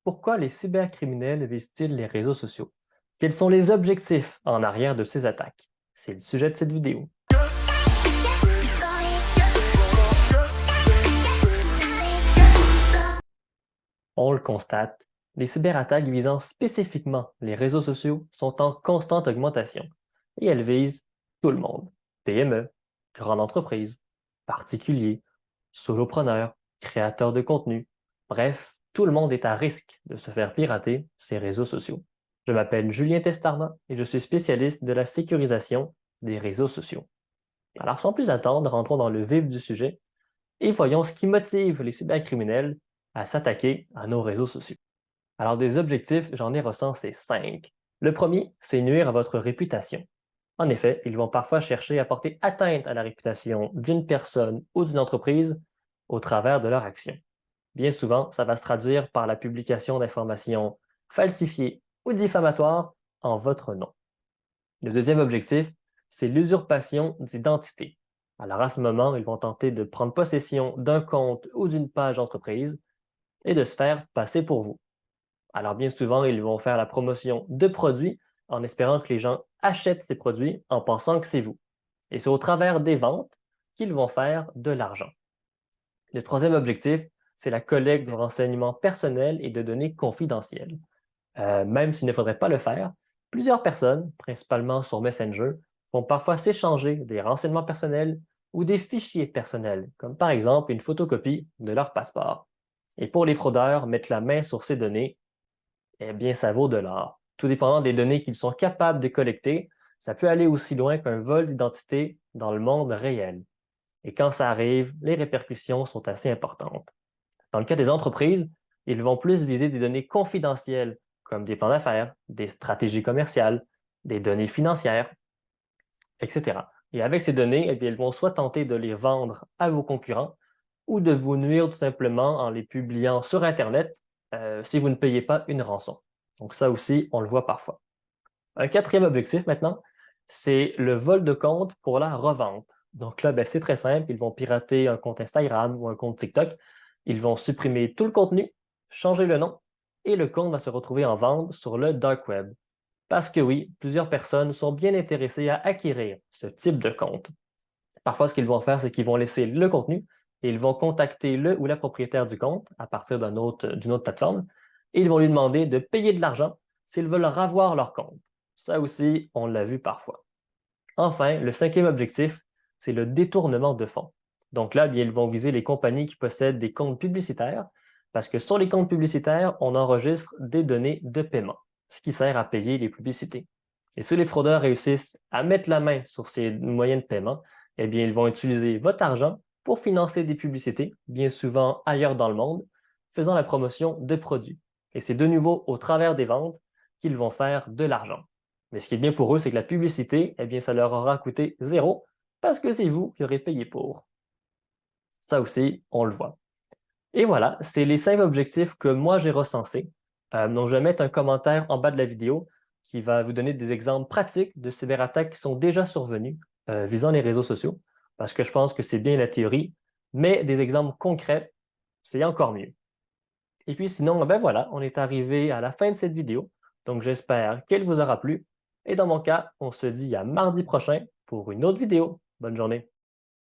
Pourquoi les cybercriminels visent-ils les réseaux sociaux? Quels sont les objectifs en arrière de ces attaques? C'est le sujet de cette vidéo. On le constate, les cyberattaques visant spécifiquement les réseaux sociaux sont en constante augmentation et elles visent tout le monde. PME, grandes entreprises, particuliers, solopreneurs, créateurs de contenu. Bref, tout le monde est à risque de se faire pirater ces réseaux sociaux. Je m'appelle Julien Testarma et je suis spécialiste de la sécurisation des réseaux sociaux. Alors sans plus attendre, rentrons dans le vif du sujet et voyons ce qui motive les cybercriminels à s'attaquer à nos réseaux sociaux. Alors des objectifs, j'en ai recensé 5. Le premier, c'est nuire à votre réputation. En effet, ils vont parfois chercher à porter atteinte à la réputation d'une personne ou d'une entreprise au travers de leur action. Bien souvent, ça va se traduire par la publication d'informations falsifiées ou diffamatoires en votre nom. Le deuxième objectif, c'est l'usurpation d'identité. Alors à ce moment, ils vont tenter de prendre possession d'un compte ou d'une page entreprise et de se faire passer pour vous. Alors bien souvent, ils vont faire la promotion de produits en espérant que les gens achètent ces produits en pensant que c'est vous. Et c'est au travers des ventes qu'ils vont faire de l'argent. Le troisième objectif, c'est la collecte de renseignements personnels et de données confidentielles. Même s'il ne faudrait pas le faire, plusieurs personnes, principalement sur Messenger, vont parfois s'échanger des renseignements personnels ou des fichiers personnels, comme par exemple une photocopie de leur passeport. Et pour les fraudeurs, mettre la main sur ces données, eh bien, ça vaut de l'or. Tout dépendant des données qu'ils sont capables de collecter, ça peut aller aussi loin qu'un vol d'identité dans le monde réel. Et quand ça arrive, les répercussions sont assez importantes. Dans le cas des entreprises, ils vont plus viser des données confidentielles, comme des plans d'affaires, des stratégies commerciales, des données financières, etc. Et avec ces données, eh bien, ils vont soit tenter de les vendre à vos concurrents ou de vous nuire tout simplement en les publiant sur Internet si vous ne payez pas une rançon. Donc ça aussi, on le voit parfois. Un quatrième objectif maintenant, c'est le vol de compte pour la revente. Donc là, ben, c'est très simple. Ils vont pirater un compte Instagram ou un compte TikTok. Ils vont supprimer tout le contenu, changer le nom, et le compte va se retrouver en vente sur le dark web. Parce que oui, plusieurs personnes sont bien intéressées à acquérir ce type de compte. Parfois, ce qu'ils vont faire, c'est qu'ils vont laisser le contenu et ils vont contacter le ou la propriétaire du compte à partir d'une autre plateforme et ils vont lui demander de payer de l'argent s'ils veulent ravoir leur compte. Ça aussi, on l'a vu parfois. Enfin, le cinquième objectif, c'est le détournement de fonds. Donc là, bien, ils vont viser les compagnies qui possèdent des comptes publicitaires parce que sur les comptes publicitaires, on enregistre des données de paiement, ce qui sert à payer les publicités. Et si les fraudeurs réussissent à mettre la main sur ces moyens de paiement, eh bien, ils vont utiliser votre argent pour financer des publicités, bien souvent ailleurs dans le monde, faisant la promotion de produits. Et c'est de nouveau au travers des ventes qu'ils vont faire de l'argent. Mais ce qui est bien pour eux, c'est que la publicité, eh bien, ça leur aura coûté zéro parce que c'est vous qui aurez payé pour. Ça aussi, on le voit. Et voilà, c'est les 5 objectifs que moi j'ai recensés. Donc, je vais mettre un commentaire en bas de la vidéo qui va vous donner des exemples pratiques de cyberattaques qui sont déjà survenues visant les réseaux sociaux, parce que je pense que c'est bien la théorie, mais des exemples concrets, c'est encore mieux. Et puis sinon, ben voilà, on est arrivé à la fin de cette vidéo. Donc j'espère qu'elle vous aura plu. Et dans mon cas, on se dit à mardi prochain pour une autre vidéo. Bonne journée.